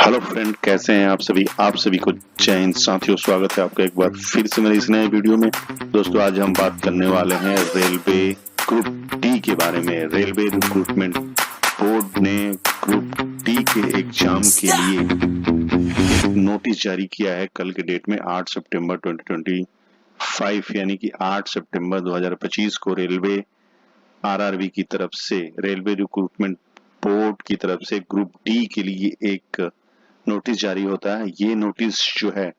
Hello friend, कैसे हैं आप सभी को जय हिंद। साथियों, स्वागत है आपका एक बार फिर से मेरे इस नए वीडियो में। दोस्तों, आज हम बात करने वाले हैं रेलवे ग्रुप डी के बारे में। रेलवे रिक्रूटमेंट बोर्ड ने ग्रुप डी के एग्जाम के लिए एक नोटिस जारी किया है कल के डेट में 8 सितंबर 2025, यानी कि 8 सितंबर 2025 को रेलवे आरआरबी की तरफ से, रेलवे रिक्रूटमेंट बोर्ड की तरफ से ग्रुप डी के लिए एक नोटिस जारी होता है। ये नोटिस जो है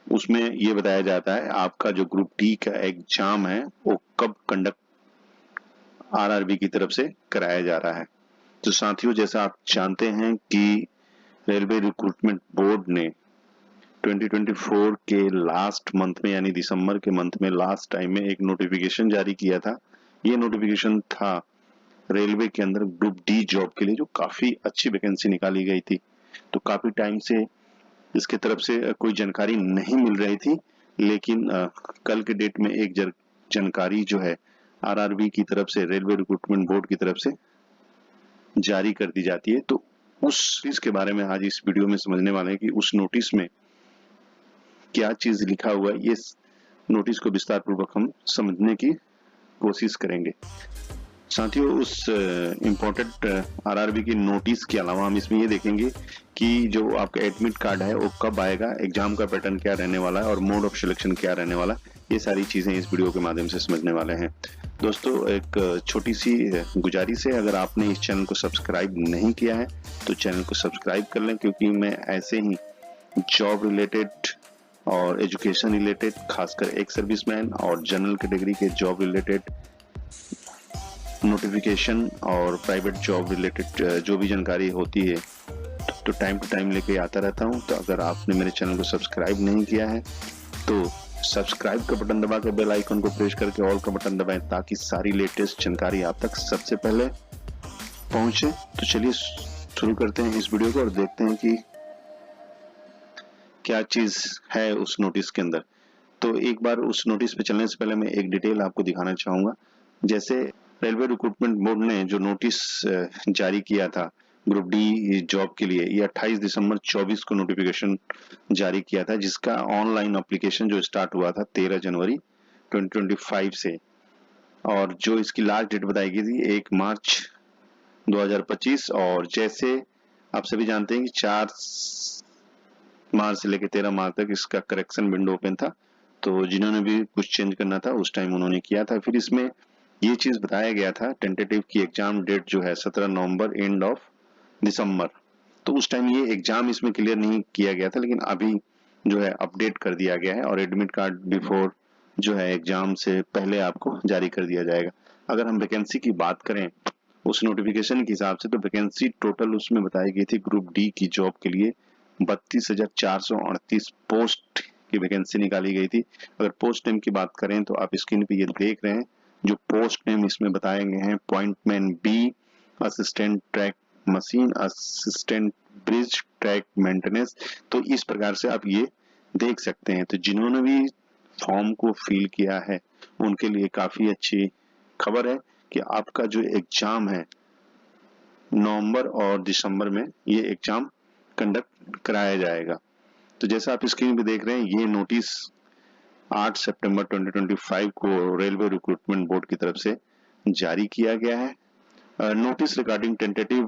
उसमें ये बताया जाता है आपका जो ग्रुप डी का एग्जाम है वो कब कंडक्ट आरआरबी की तरफ से कराया जा रहा है। तो साथियों, जैसा आप जानते हैं कि रेलवे रिक्रूटमेंट बोर्ड ने 2024 के लास्ट मंथ में, यानी दिसंबर के मंथ में लास्ट टाइम में एक नोटिफिकेशन जारी किया था। ये नोटिफिकेशन था रेलवे के अंदर ग्रुप डी जॉब के लिए, जो काफी अच्छी वैकेंसी निकाली गई थी। तो काफी टाइम से इसके तरफ से कोई जानकारी नहीं मिल रही थी, लेकिन कल के डेट में एक जानकारी जो है आरआरबी की तरफ से, रेलवे रिक्रूटमेंट बोर्ड की तरफ से जारी कर दी जाती है। तो उस चीज के बारे में आज इस वीडियो में समझने वाले हैं कि उस नोटिस में क्या चीज लिखा हुआ है। ये नोटिस को विस्तार पूर्वक हम समझने की कोशिश करेंगे। साथियों, उस इम्पोर्टेंट आरआरबी की नोटिस के अलावा हम इसमें ये देखेंगे कि जो आपका एडमिट कार्ड है वो कब आएगा, एग्जाम का पैटर्न क्या रहने वाला है और मोड ऑफ सिलेक्शन क्या रहने वाला है। ये सारी चीजें इस वीडियो के माध्यम से समझने वाले हैं। दोस्तों, एक छोटी सी गुजारिश है, अगर आपने इस चैनल को सब्सक्राइब नहीं किया है तो चैनल को सब्सक्राइब कर लें, क्योंकि मैं ऐसे ही जॉब रिलेटेड और एजुकेशन रिलेटेड, खासकर एक सर्विसमैन और जनरल कैटेगरी के जॉब रिलेटेड नोटिफिकेशन और प्राइवेट जॉब रिलेटेड जो भी जानकारी होती है तो टाइम टू टाइम लेके आता रहता हूं। तो अगर आपने मेरे चैनल को सब्सक्राइब नहीं किया है तो सब्सक्राइब का बटन दबा के बेल आइकन को प्रेस करके ऑल का बटन दबाएं, ताकि सारी लेटेस्ट जानकारी आप तक सबसे पहले पहुंचे। तो चलिए शुरू करते हैं इस वीडियो को और देखते हैं कि क्या चीज है उस नोटिस के अंदर। तो एक बार उस नोटिस पे चलने से पहले मैं एक डिटेल आपको दिखाना चाहूंगा। जैसे रेलवे रिक्रूटमेंट बोर्ड ने जो नोटिस जारी किया था ग्रुप डी जॉब के लिए, ये 28 दिसंबर 24 को नोटिफिकेशन जारी किया था, जिसका ऑनलाइन एप्लीकेशन जो स्टार्ट हुआ था 13 जनवरी 2025 से, और जो इसकी लास्ट डेट बताई गई थी 1 मार्च 2025। और जैसे आप सभी जानते हैं कि 4 मार्च से लेकर 13 मार्च तक इसका करेक्शन विंडो ओपन था। तो जिन्होंने भी कुछ चेंज करना था उस टाइम उन्होंने किया था। फिर इसमें ये चीज बताया गया था टेंटेटिव की एग्जाम डेट जो है 17 नवंबर एंड ऑफ दिसंबर। तो उस टाइम ये एग्जाम इसमें क्लियर नहीं किया गया था, लेकिन अभी जो है अपडेट कर दिया गया है और एडमिट कार्ड बिफोर जो है एग्जाम से पहले आपको जारी कर दिया जाएगा। अगर हम वैकेंसी की बात करें उस नोटिफिकेशन के हिसाब से, तो वैकेंसी टोटल उसमें बताई गई थी ग्रुप डी की जॉब के लिए 32,438 पोस्ट की वैकेंसी निकाली गई थी। अगर पोस्ट नेम की बात करें तो आप स्क्रीन पे ये देख रहे हैं जो पोस्ट नेम इसमें बताए गए हैं। Pointman B, assistant track machine, assistant bridge track maintenance. तो इस प्रकार से आप ये देख सकते हैं। तो जिन्होंने भी फॉर्म को फिल किया है उनके लिए काफी अच्छी खबर है कि आपका जो एग्जाम है नवंबर और दिसंबर में ये एग्जाम कंडक्ट कराया जाएगा। तो जैसा आप स्क्रीन पे देख रहे हैं, ये नोटिस 8 सितंबर 2025 को रेलवे रिक्रूटमेंट बोर्ड की तरफ से जारी किया गया है। Notice regarding tentative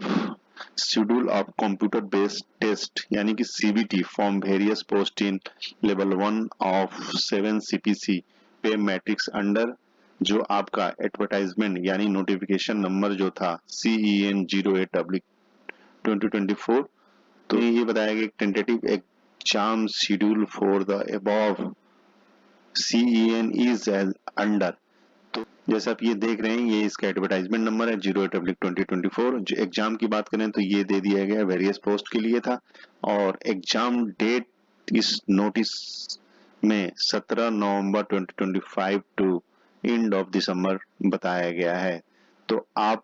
schedule of computer based test, यानी कि CBT form various post in level 1 of 7 CPC pay matrix under, जो आपका एडवर्टाइजमेंट यानी नोटिफिकेशन नंबर जो था CEN 08/2024। तो ये बताया गया tentative exam schedule for the above CEN is as under. तो जैसा आप ये देख रहे हैं, ये इसका एडवर्टाइजमेंट नंबर है 08/2024। जो एग्जाम की बात करें तो ये दे दिया गया वेरियस पोस्ट के लिए था, और एग्जाम डेट इस नोटिस में 17 नवंबर 2025 टू एंड ऑफ दिसंबर बताया गया है। तो आप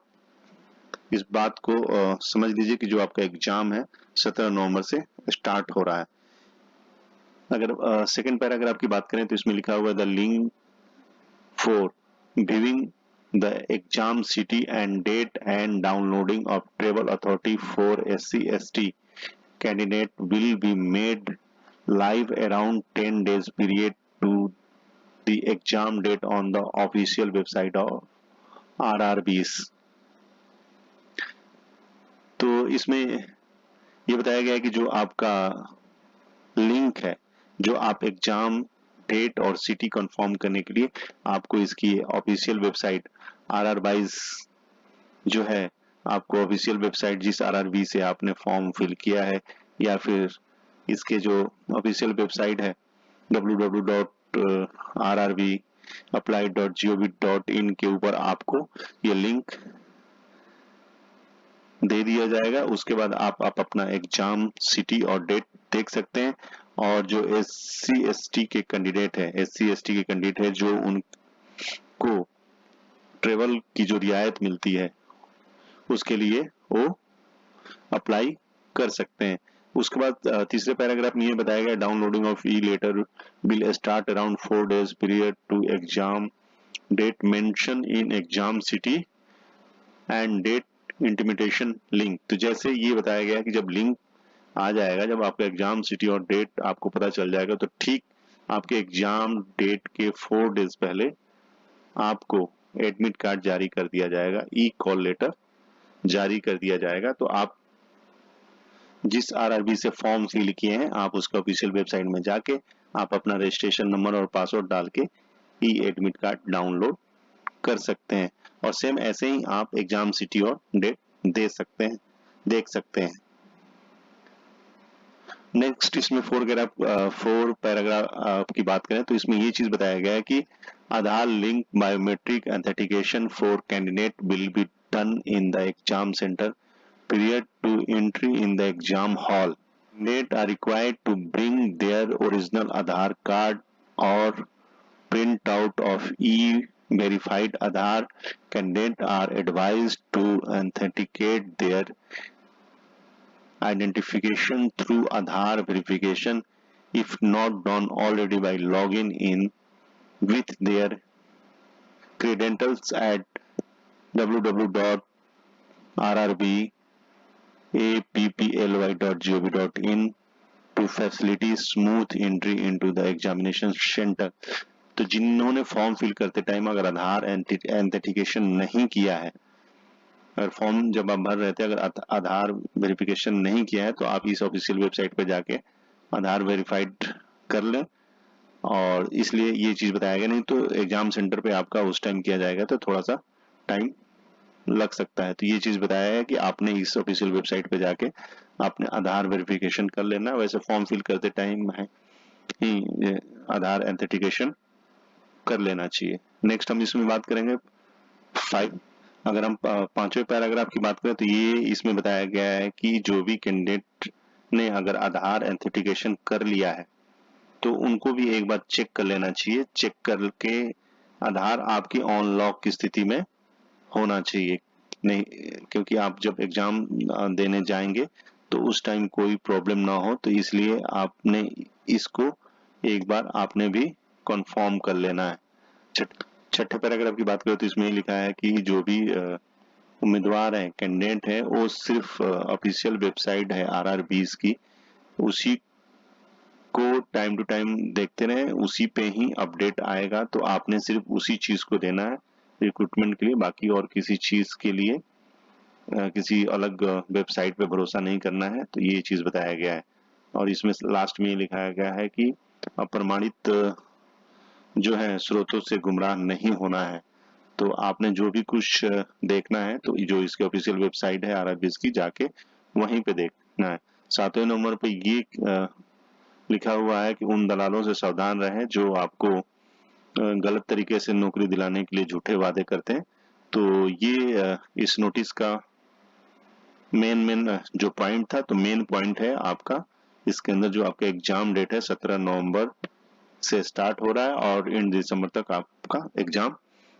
इस बात को समझ लीजिए कि जो आपका एग्जाम है 17 नवंबर से स्टार्ट हो रहा है। अगर सेकंड पैराग्राफ की बात करें तो इसमें लिखा हुआ है the link for viewing the exam city and date and downloading of travel authority for SC ST candidate will be made live around 10 days period to the exam date on the official website of RRBs। तो इसमें ये बताया गया है कि जो आपका link है, जो आप एग्जाम डेट और सिटी कंफर्म करने के लिए आपको इसकी ऑफिशियल वेबसाइट RRBs जो है, आपको ऑफिशियल वेबसाइट जिस RRB से आपने फॉर्म फिल किया है या फिर इसके जो ऑफिशियल वेबसाइट है www.rrbapply.gov.in के ऊपर आपको ये लिंक दे दिया जाएगा। उसके बाद आप अपना एग्जाम सिटी और डेट देख सकते हैं। और जो SC/ST के कैंडिडेट है जो उनको ट्रेवल की जो रियायत मिलती है उसके लिए वो अप्लाई कर सकते हैं। उसके बाद तीसरे पैराग्राफ में ये बताया गया downloading of e letter will start around 4 days period to exam date mention in exam city and date intimation link. तो जैसे ये बताया गया कि जब लिंक आ जाएगा, जब आपका एग्जाम सिटी और डेट आपको पता चल जाएगा, तो ठीक आपके एग्जाम डेट के 4 days पहले आपको एडमिट कार्ड जारी कर दिया जाएगा, ई कॉल लेटर जारी कर दिया जाएगा। तो आप जिस RRB से फॉर्म फिल किए हैं, आप उसका ऑफिशियल वेबसाइट में जाके आप अपना रजिस्ट्रेशन नंबर और पासवर्ड डाल के ई एडमिट कार्ड डाउनलोड कर सकते हैं। और सेम ऐसे ही आप एग्जाम सिटी और डेट देख सकते हैं। नेक्स्ट इसमें 4 पैराग्राफ की बात करें तो इसमें ये चीज बताया गया है कि Aadhaar link biometric authentication for candidate will be done in the exam centre period to entry in the exam hall. Candidates are required to bring their original Aadhaar card or print out of e-verified Aadhaar. Candidates are advised to authenticate their identification through Aadhaar verification if not done already by logging in with their credentials at www.rrbApply.gov.in to facilitate smooth entry into the examination center। तो जिन्होंने form fill करते time अगर आधार एंथेंटिकेशन नहीं किया है, अगर form जब आप भर रहे थे अगर आधार वेरिफिकेशन नहीं किया है, तो आप इस ऑफिशियल वेबसाइट पे जाके आधार वेरीफाइड कर लें। और इसलिए ये चीज बताया गया, नहीं तो एग्जाम सेंटर पे आपका उस टाइम किया जाएगा तो थोड़ा सा टाइम लग सकता है। तो ये चीज बताया है कि आपने इस ऑफिशियल वेबसाइट पे जाके आपने आधार वेरिफिकेशन कर लेना। वैसे फॉर्म फिल करते टाइम है ही आधार एंथेंटिकेशन कर लेना चाहिए। नेक्स्ट हम इसमें बात करेंगे 5। अगर हम 5वें पैराग्राफ की बात करें तो ये इसमें बताया गया है कि जो भी कैंडिडेट ने अगर आधार एंथेंटिकेशन कर लिया है तो उनको भी एक बार चेक कर लेना चाहिए। चेक करके आधार आपकी ऑन लॉक की स्थिति में होना चाहिए, नहीं क्योंकि आप जब एग्जाम देने जाएंगे तो उस टाइम कोई प्रॉब्लम ना हो, तो इसलिए आपने इसको एक बार आपने भी कंफर्म कर लेना है। छठे पैराग्राफ की बात करें तो इसमें लिखा है कि जो भी उम्मीदवार हैं, कैंडिडेट है, वो सिर्फ ऑफिशियल वेबसाइट है RRBs की, उसी को टाइम टू टाइम देखते रहें, उसी पे ही अपडेट आएगा। तो आपने सिर्फ उसी चीज को देना है रिक्रूटमेंट के लिए, बाकी और किसी चीज के लिए किसी अलग वेबसाइट पे भरोसा नहीं करना है। तो ये चीज बताया गया है। और इसमें लास्ट में ये लिखाया गया है कि अप्रमाणित जो है स्रोतों से गुमराह नहीं होना है। तो आपने जो भी कुछ देखना है तो जो इसके ऑफिशियल वेबसाइट है RRBs की, जाके वहीं पे देखना है। 7वें नंबर पे ये लिखा हुआ है कि उन दलालों से सावधान रहें जो आपको गलत तरीके से नौकरी दिलाने के लिए झूठे वादे करते हैं। तो ये इस नोटिस का मेन जो पॉइंट था, तो मेन पॉइंट है आपका इसके अंदर जो आपका एग्जाम डेट है 17 नवंबर से स्टार्ट हो रहा है और एंड दिसंबर तक आपका एग्जाम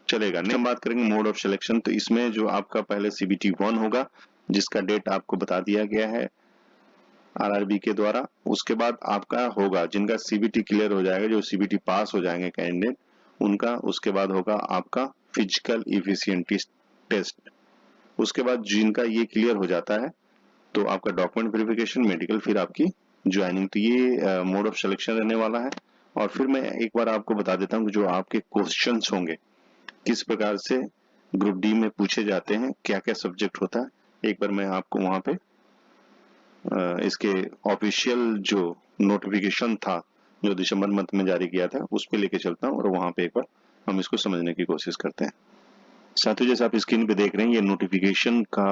चलेगा। नेक्स्ट हम बात करेंगे मोड ऑफ सिलेक्शन। तो इसमें जो आपका पहले CBT 1 होगा जिसका डेट आपको बता दिया गया है RRB के द्वारा। उसके बाद आपका होगा जिनका CBT क्लियर हो जाएगा, जो CBT पास हो जाएंगे कैंडिडेट उनका, उसके बाद होगा आपका फिजिकल इफिशिएंसी टेस्ट। उसके बाद जिनका ये क्लियर हो जाता है तो आपका डॉक्यूमेंट वेरिफिकेशन, मेडिकल, फिर आपकी ज्वाइनिंग। तो ये मोड ऑफ सिलेक्शन रहने वाला है। और फिर मैं एक बार आपको बता देता हूँ कि जो आपके क्वेश्चंस होंगे किस प्रकार से ग्रुप डी में पूछे जाते हैं, क्या क्या सब्जेक्ट होता है। एक बार मैं आपको वहां पे इसके ऑफिशियल जो नोटिफिकेशन था जो दिसंबर मंथ में जारी किया था उस पे लेके चलता हूँ और वहां पे एक बार हम इसको समझने की कोशिश करते हैं। साथियों, जैसे आप स्क्रीन पे देख रहे हैं, ये नोटिफिकेशन का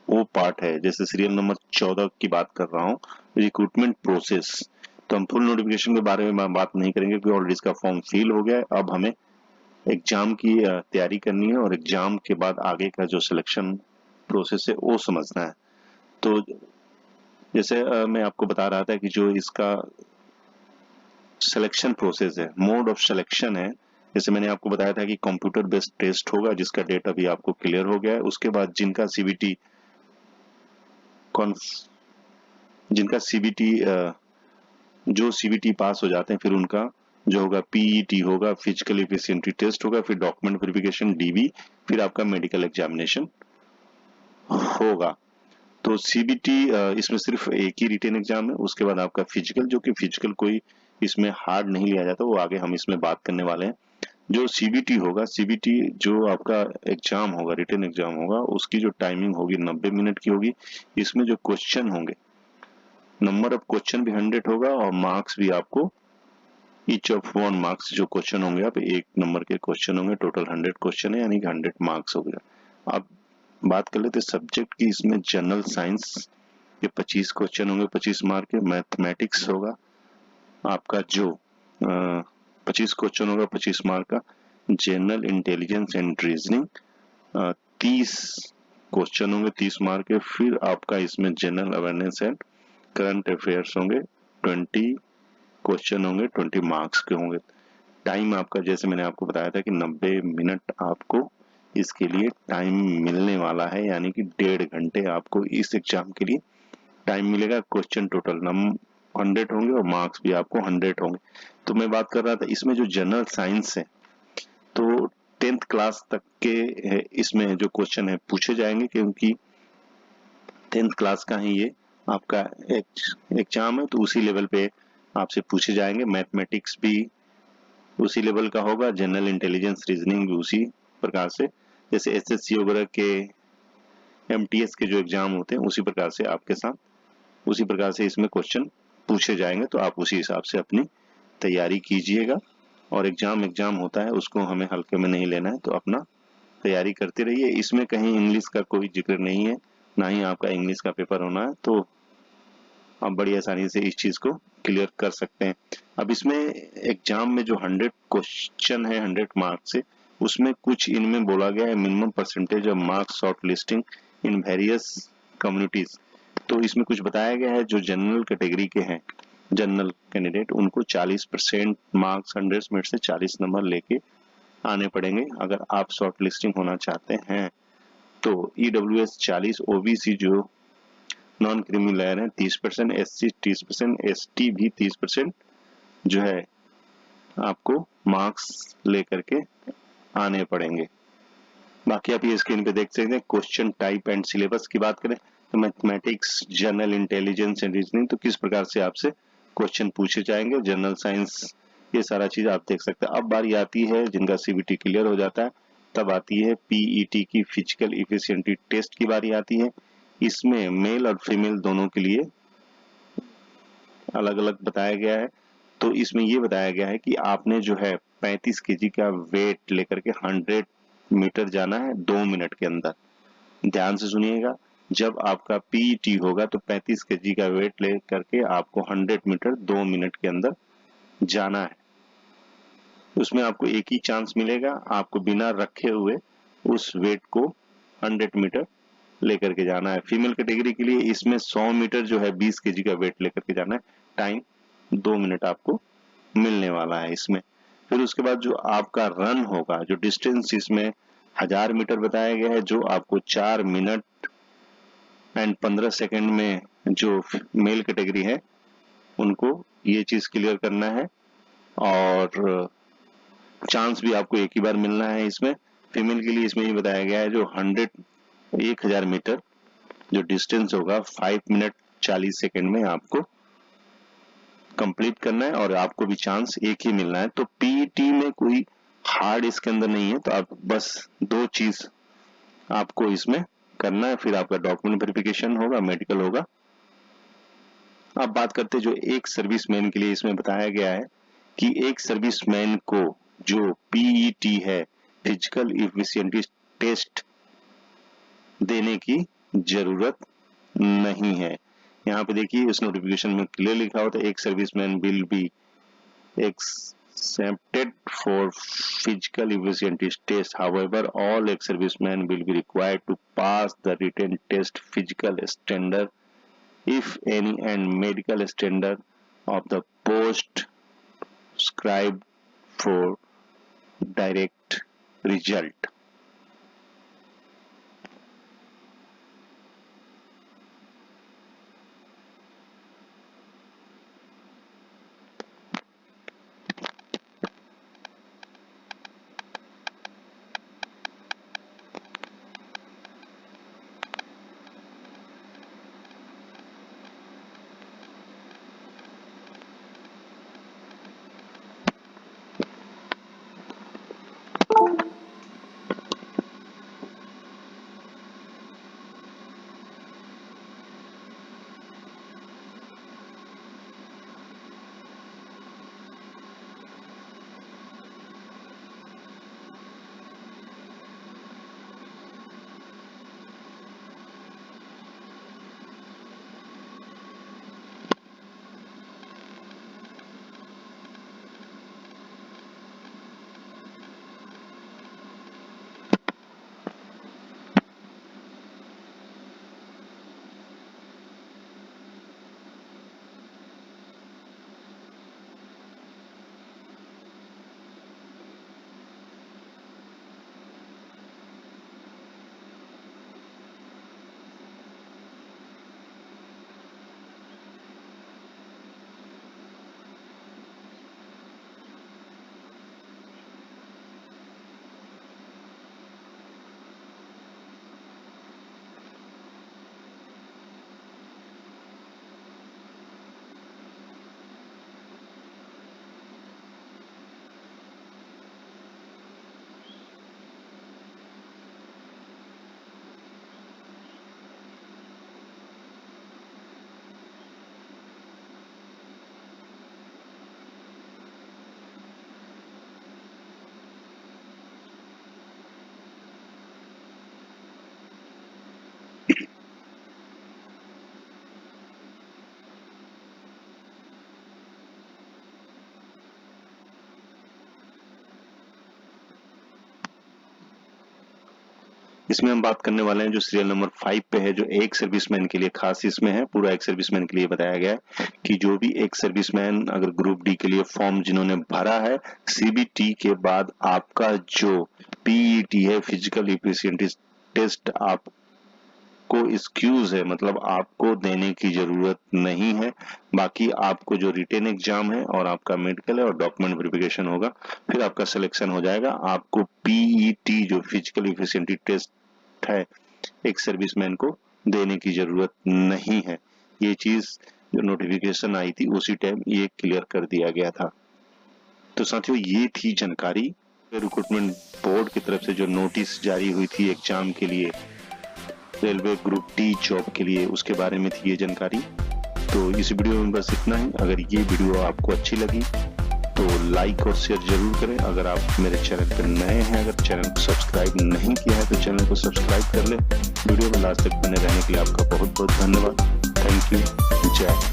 वो पार्ट है। जैसे सीरियल नंबर 14 की बात कर रहा हूँ, रिक्रूटमेंट प्रोसेस। तो हम फुल नोटिफिकेशन के बारे में बात नहीं करेंगे क्योंकि ऑलरेडी इसका फॉर्म फिल हो गया है। अब हमें एग्जाम की तैयारी करनी है और एग्जाम के बाद आगे का जो सिलेक्शन प्रोसेस है वो समझना है। तो जैसे मैं आपको बता रहा था कि जो इसका सिलेक्शन प्रोसेस है, मोड ऑफ सिलेक्शन है। जैसे मैंने आपको बताया था कि कंप्यूटर बेस्ड टेस्ट होगा जिसका डेट अभी आपको क्लियर हो गया है। उसके बाद जिनका सीबीटी जो सीबीटी पास हो जाते हैं फिर उनका जो होगा पीईटी होगा, फिजिकल एफिशिएंसी टेस्ट होगा, फिर डॉक्यूमेंट वेरिफिकेशन डीबी, फिर आपका मेडिकल एग्जामिनेशन होगा। तो सीबीटी इसमें सिर्फ एक ही रिटेन एग्जाम है। उसके बाद आपका फिजिकल, जो कि फिजिकल कोई इसमें हार्ड नहीं लिया जाता, वो आगे हम इसमें बात करने वाले हैं। जो सीबीटी होगा, सीबीटी जो आपका एग्जाम होगा, रिटेन एग्जाम होगा, उसकी जो टाइमिंग होगी 90 मिनट की होगी। इसमें जो क्वेश्चन होंगे, नंबर ऑफ क्वेश्चन भी 100 होगा और मार्क्स भी आपको ईच ऑफ 1 मार्क्स जो क्वेश्चन होंगे, आप एक नंबर के क्वेश्चन होंगे, टोटल 100 क्वेश्चन है यानी कि 100 मार्क्स हो गया। अब बात कर लेते सब्जेक्ट की। इसमें जनरल साइंस के 25 क्वेश्चन होंगे, 25 मार्क के। मैथमेटिक्स होगा आपका जो 25 क्वेश्चन होगा, 25 मार्क का। General intelligence and reasoning 30 question होंगे, 30 मार्क के। फिर आपका इसमें general awareness and current affairs होंगे, 20 क्वेश्चन होंगे, 20 मार्क्स के होंगे। टाइम आपका, जैसे मैंने आपको बताया था कि 90 मिनट आपको इसके लिए टाइम मिलने वाला है, यानी कि 1.5 घंटे आपको इस एग्जाम के लिए टाइम मिलेगा। क्वेश्चन टोटल 100 होंगे और मार्क्स भी आपको 100 होंगे। तो मैं बात कर रहा था इसमें जो जनरल साइंस है, तो 10th क्लास तक के इसमें जो क्वेश्चन है पूछे जाएंगे, क्योंकि 10th क्लास का ही ये आपका एग्जाम है, तो उसी लेवल पे आपसे पूछे जाएंगे। मैथमेटिक्स भी उसी लेवल का होगा, जनरल इंटेलिजेंस रीजनिंग भी उसी प्रकार से, जैसे एसएससी वगैरह के, एमटीएस के जो एग्जाम होते हैं उसी प्रकार से आपके साथ उसी प्रकार से इसमें क्वेश्चन पूछे जाएंगे। तो आप उसी हिसाब से अपनी तैयारी कीजिएगा। और एग्जाम होता है, उसको हमें हल्के में नहीं लेना है, तो अपना तैयारी करते रहिए। इसमें कहीं इंग्लिश का कोई जिक्र नहीं है, ना ही आपका इंग्लिश का पेपर होना है, तो आप बड़ी आसानी से इस चीज को क्लियर कर सकते हैं। अब इसमें एग्जाम में जो 100 क्वेश्चन है 100 मार्क्स से, उसमें कुछ इनमें बोला गया है minimum percentage of marks short listing in various communities. तो इसमें कुछ बताया गया है, जो जनरल कैटेगरी के हैं, जनरल कैंडिडेट, उनको 40% मार्क्स 100 में से 40 नंबर लेके आने पड़ेंगे अगर आप शॉर्ट लिस्टिंग होना चाहते हैं। तो ईडब्ल्यूएस 40, ओबीसी जो नॉन क्रीमी लेयर है 30%, एससी 30%, एसटी भी 30% जो है आपको मार्क्स लेकर के आने पड़ेंगे। बाकी आप ये स्क्रीन पे देख सकते हैं। क्वेश्चन टाइप एंड सिलेबस की बात करें तो mathematics, general intelligence and reasoning, तो किस प्रकार से आपसे क्वेश्चन पूछे जाएंगे। जनरल साइंस, ये सारा चीज आप देख सकते हैं। अब बारी आती है जिनका सीबीटी क्लियर हो जाता है, तब आती है पीईटी की, फिजिकल एफिशिएंसी टेस्ट की बारी आती है। इसमें मेल और फीमेल दोनों के लिए अलग अलग बताया गया है। तो इसमें ये बताया गया है कि आपने जो है 35 केजी का वेट लेकर के 100 मीटर जाना है 2 मिनट के अंदर। ध्यान से सुनिएगा, जब आपका पीईटी होगा तो 35 केजी का वेट लेकर के आपको 100 मीटर 2 मिनट के अंदर जाना है। उसमें आपको एक ही चांस मिलेगा, आपको बिना रखे हुए उस वेट को 100 मीटर लेकर के जाना है। फीमेल कैटेगरी के लिए इसमें 100 मीटर जो है 20 केजी का वेट लेकर के जाना है। टाइम 2 मिनट आपको मिलने वाला है इसमें। फिर उसके बाद जो आपका रन होगा, जो डिस्टेंस इसमें 1000 मीटर बताया गया है, जो आपको 4 मिनट एंड 15 सेकंड में जो मेल कैटेगरी है उनको ये चीज क्लियर करना है। और चांस भी आपको एक ही बार मिलना है इसमें। फीमेल के लिए इसमें ये बताया गया है जो 1000 मीटर जो डिस्टेंस होगा 5 मिनट 40 सेकेंड में आपको कंप्लीट करना है और आपको भी चांस एक ही मिलना है। तो पीईटी में कोई हार्ड इसके अंदर नहीं है, तो आप बस 2 चीज आपको इसमें करना है, फिर आपका डॉक्यूमेंट वेरिफिकेशन होगा, मेडिकल होगा। अब बात करते हैं जो एक सर्विसमैन के लिए इसमें बताया गया है कि एक सर्विसमैन को जो पीईटी है, फिजिकल इफिशिएंसी टेस्ट देने की जरूरत नहीं है। यहाँ पे देखिए इस नोटिफिकेशन में क्लियर लिखा होता है एक serviceman will be exempted for physical efficiency test. However, all ex-servicemen will be required to pass the written test physical standard, if any, and medical standard of the post scribed for direct result. इसमें हम बात करने वाले हैं जो serial number 5 पे है, जो एक सर्विसमैन के लिए खास इसमें है, पूरा एक सर्विसमैन के लिए बताया गया है कि जो भी एक सर्विसमैन अगर ग्रुप डी के लिए फॉर्म जिन्होंने भरा है, सीबीटी के बाद आपका जो पीईटी है, फिजिकल इफिशिएंसी टेस्ट आपको एक्सक्यूज है, मतलब आपको देने की जरूरत नहीं है। बाकी आपको जो रिटेन एग्जाम है और आपका मेडिकल है और डॉक्यूमेंट वेरिफिकेशन होगा, फिर आपका सिलेक्शन हो जाएगा। आपको पीईटी जो फिजिकल इफिशिएंसी टेस्ट है एक सर्विसमैन को देने की जरूरत नहीं है। ये चीज जो नोटिफिकेशन आई थी उसी टाइम ये क्लियर कर दिया गया था। तो साथियों ये थी जानकारी रिक्रूटमेंट बोर्ड की तरफ से जो नोटिस जारी हुई थी एग्जाम के लिए, रेलवे ग्रुप डी जॉब के लिए, उसके बारे में थी ये जानकारी। तो इस वीडियो में बस इतना ही। अगर ये वीडियो आपको अच्छी लगी तो लाइक और शेयर जरूर करें। अगर आप मेरे चैनल पर नए हैं, अगर चैनल को सब्सक्राइब नहीं किया है तो चैनल को सब्सक्राइब कर ले। वीडियो में लास्ट तक बने रहने के लिए आपका बहुत बहुत धन्यवाद। Thank you. जय